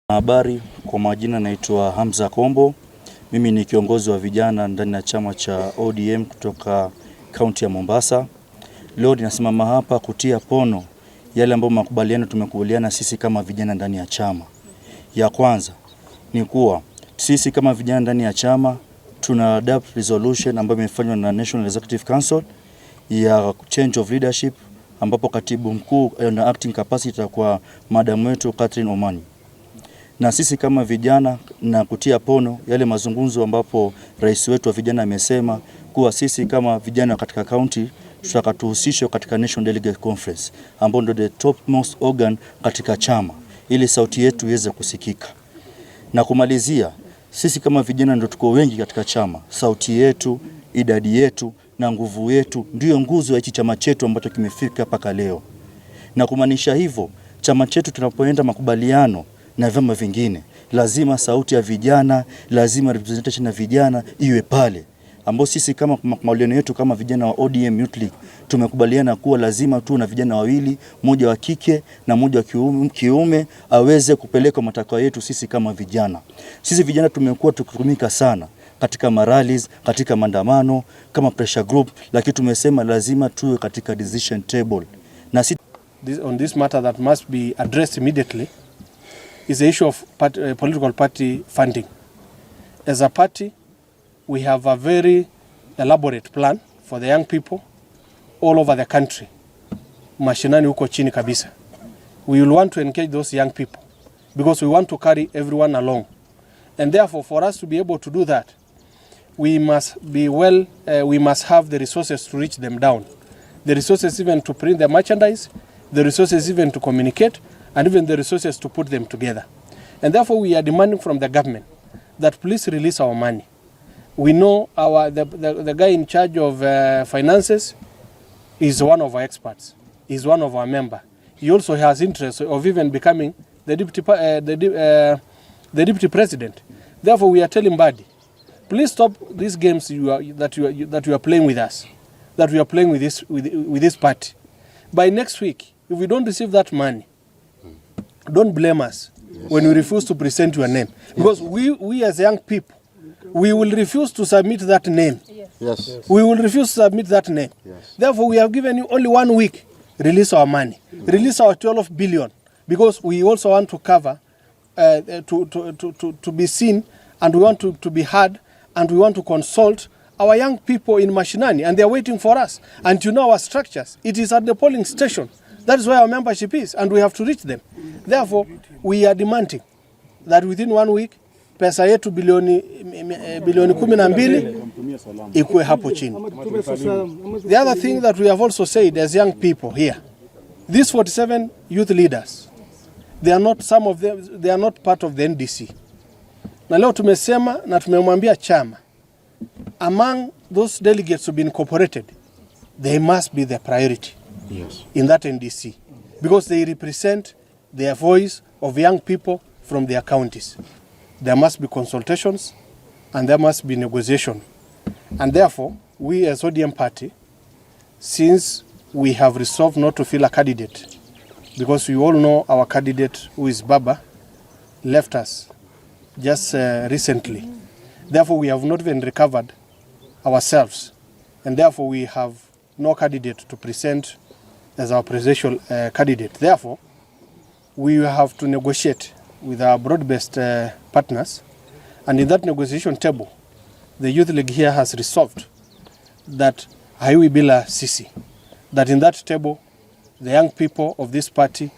Habari, kwa majina naitwa Hamza Kombo. Mimi ni kiongozi wa vijana ndani ya chama cha ODM kutoka kaunti ya Mombasa. Leo ninasimama hapa kutia pono yale ambayo makubaliano tumekubaliana sisi kama vijana ndani ya chama. Ya kwanza ni kuwa sisi kama vijana ndani ya chama tuna adopt resolution ambayo imefanywa na National Executive Council ya change of leadership, ambapo katibu mkuu na acting capacity kwa madam wetu Catherine Omani. Na sisi kama vijana na kutia pono yale mazungumzo ambapo rais wetu wa vijana amesema kuwa sisi kama vijana katika county tutakatuhusishwa katika National Delegate Conference, ambao ndio the topmost organ katika chama, ili sauti yetu iweze kusikika. Na kumalizia, sisi kama vijana ndio tuko wengi katika chama, sauti yetu, idadi yetu na nguvu yetu ndio nguzo ya hichi chama chetu ambacho kimefika mpaka leo. Na kumaanisha hivyo, chama chetu tunapoenda makubaliano na vyama vingine, lazima sauti ya vijana, lazima representation ya vijana iwe pale, ambao sisi kama makubaliano yetu kama vijana wa ODM Youth League tumekubaliana kuwa lazima tu na vijana wawili, mmoja wa kike na mmoja wa kiume aweze kupeleka matakwa yetu sisi kama vijana. Sisi vijana tumekuwa tukitumika sana katika marallies, katika maandamano, kama pressure group, lakini tumesema lazima tuwe katika decision table. Na on this matter that must be addressed immediately is the issue of political party funding. As a party, we have a very elaborate plan for the young people all over the country. Mashinani huko chini kabisa. We will want to engage those young people because we want to carry everyone along. And therefore, for us to be able to do that, we must have the resources to reach them down. The resources even to print the merchandise, the resources even to communicate, and even the resources to put them together. And therefore we are demanding from the government that please release our money. We know the guy in charge of finances is one of our experts, is one of our members. He also has interest of even becoming the deputy president. Therefore we are telling Mbadi, please stop these games that you are playing with us, that we are playing with this party. By next week, if we don't receive that money, don't blame us when we refuse to present your name. Because we as young people, we will refuse to submit that name. Yes. We will refuse to submit that name. Yes. Therefore, we have given you only 1 week. Release our money. Release our 12 billion. Because we also want to cover, to be seen, and we want to be heard, and we want to consult our young people in Mashinani, and they are waiting for us. And you know our structures. It is at the polling station. That is where our membership is, and we have to reach them. Therefore, we are demanding that within 1 week, pesa yetu bilioni 12 ikuwe hapo chini. The other thing that we have also said as young people here, these 47 youth leaders, they are not part of the NDC. Na leo tumesema na tumemwambia chama, among those delegates to be incorporated, they must be the priority. Yes. In that NDC, because they represent the voice of young people from their counties. There must be consultations and there must be negotiation. And therefore, we as ODM party, since we have resolved not to fill a candidate, because we all know our candidate, who is Baba, left us just recently. Therefore, we have not even recovered ourselves. And therefore, we have no candidate to present as our presidential candidate. Therefore, we have to negotiate with our broad-based partners, and in that negotiation table, the Youth League here has resolved that Haiwi Bila Sisi, that in that table, the young people of this party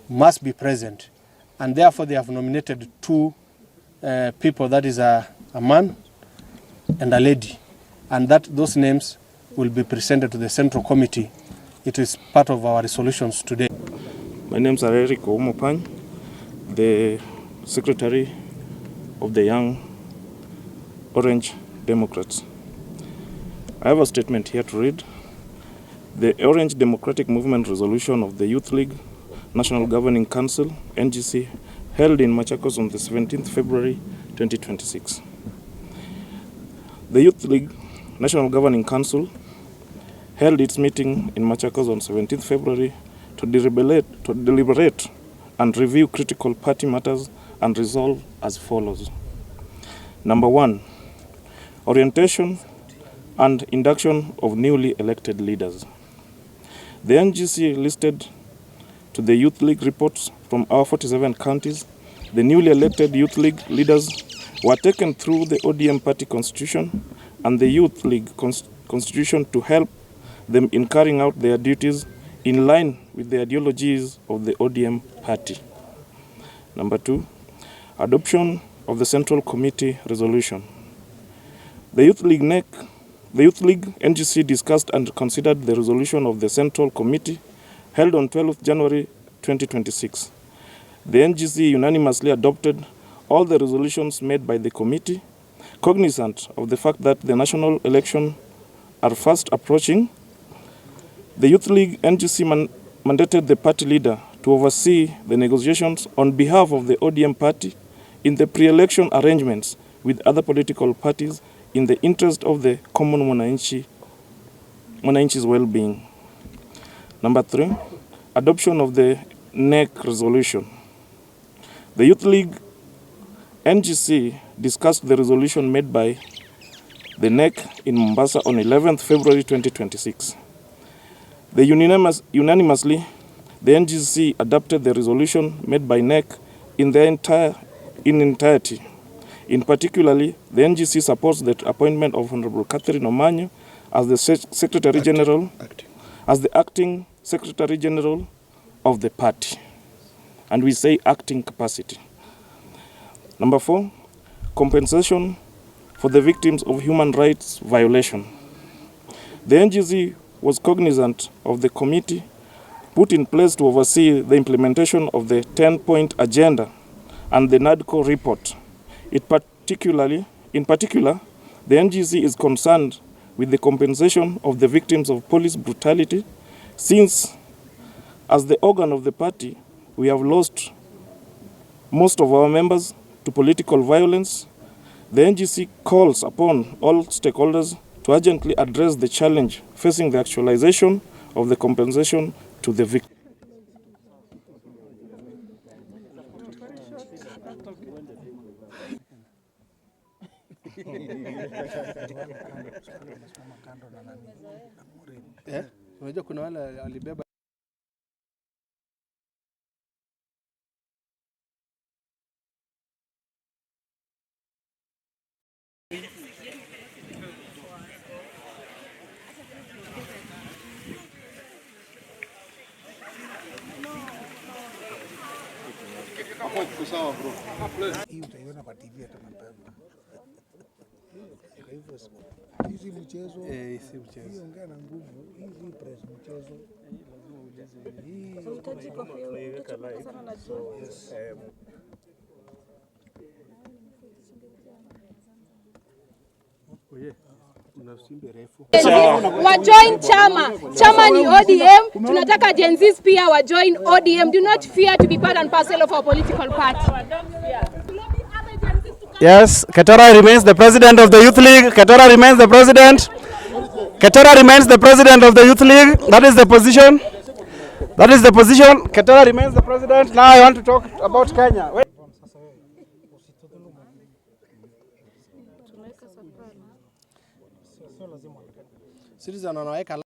must be present, and therefore they have nominated 2 people, that is a man and a lady, and that those names will be presented to the Central Committee. It is part of our resolutions today. My name is Eric Omopany, the Secretary of the Young Orange Democrats. I have a statement here to read. The Orange Democratic Movement resolution of the Youth League National Governing Council, NGC, held in Machakos on the 17th February 2026. The Youth League National Governing Council held its meeting in Machakos on 17th February to deliberate and review critical party matters and resolve as follows. Number 1, orientation and induction of newly elected leaders. The NGC listed to the Youth League reports from our 47 counties. The newly elected Youth League leaders were taken through the ODM party constitution and the Youth League constitution to help them in carrying out their duties in line with the ideologies of the ODM party. Number 2, adoption of the Central Committee resolution. The Youth League NGC discussed and considered the resolution of the Central Committee held on 12th January 2026. The NGC unanimously adopted all the resolutions made by the committee, cognizant of the fact that the national elections are fast approaching. The Youth League NGC mandated the party leader to oversee the negotiations on behalf of the ODM party in the pre-election arrangements with other political parties in the interest of the common mwananchi's well-being. Number 3, adoption of the NEC resolution. The Youth League NGC discussed the resolution made by the NEC in Mombasa on 11th February 2026. Unanimously, the NGC adopted the resolution made by NEC in entirety. In particularly, the NGC supports the appointment of Honorable Catherine Omanyo as the Secretary General, as the acting Secretary General of the party. And we say acting capacity. Number 4, compensation for the victims of human rights violation. The NGC was cognizant of the committee put in place to oversee the implementation of the 10-point agenda and the NADCO report. In particular, the NGC is concerned with the compensation of the victims of police brutality, since, as the organ of the party, we have lost most of our members to political violence. The NGC calls upon all stakeholders to urgently address the challenge facing the actualization of the compensation to the victims. Unajua kuna wale alibeba hii utaiona kwa TV hata mapema. Hizi mchezo, hii ongea na nguvu, hii press mchezo. Wajoin chama ni ODM. Tunataka Gen Zs pia wajoin ODM. Do not fear to be part and parcel of our political party. Yes, Ketora remains the president of the Youth League. Ketora remains the president. Ketora remains the president of the Youth League. That is the position. That is the position. Ketora remains the president. Now I want to talk about Kenya. citizen anaweka